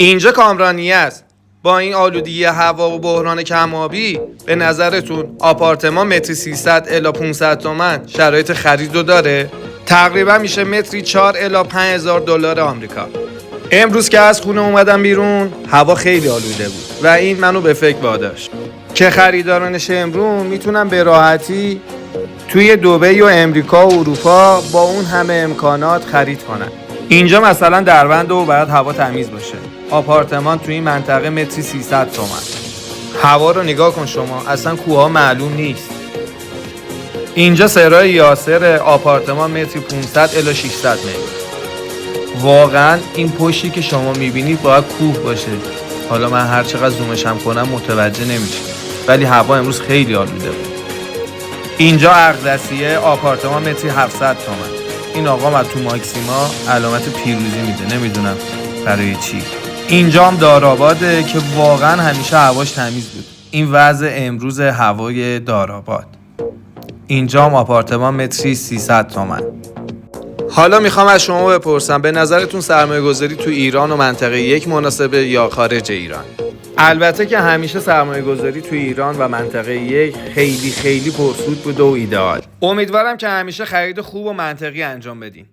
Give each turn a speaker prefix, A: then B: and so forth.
A: اینجا کامرانیه است. با این آلودگی هوا و بحران کم‌آبی به نظرتون آپارتمان متری 300 الی 500 تومن شرایط خرید رو داره؟ تقریبا میشه متری 4 الی 5000 دلار آمریکا. امروز که از خونه اومدم بیرون هوا خیلی آلوده بود و این منو به فکر واداشت که خریداران شمرون میتونن به راحتی توی دبی و امریکا و اروپا با اون همه امکانات خرید کنن. اینجا مثلا دربند و باید هوا تمیز باشه. آپارتمان توی این منطقه متری 300 تومن. هوا رو نگاه کن شما، اصلا کوها معلوم نیست. اینجا سرای یاسر آپارتمان متری 500 الی 600 میلیون. واقعا این پشتی که شما میبینید باید کوه باشه. حالا من هر چقدر زومش هم کنم متوجه نمیشه، ولی هوا امروز خیلی آلوده بود. اینجا اقدسیه آپارتمان متری 700 تومن. این آقا من تو ماکسیما علامت پیروزی میده، نمیدونم برای چی. اینجا هم دارآباده که واقعا همیشه هواش تمیز بود. این وضع امروز هوای دارآباد. اینجا هم آپارتمان متری 300 تومن. حالا میخوام از شما بپرسم به نظرتون سرمایه گذاری تو ایران و منطقه یک مناسبه یا خارج ایران؟ البته که همیشه سرمایه گذاری تو ایران و منطقه یک خیلی پرسود بود و ایدئال. امیدوارم که همیشه خرید خوب و منطقی انجام بدین.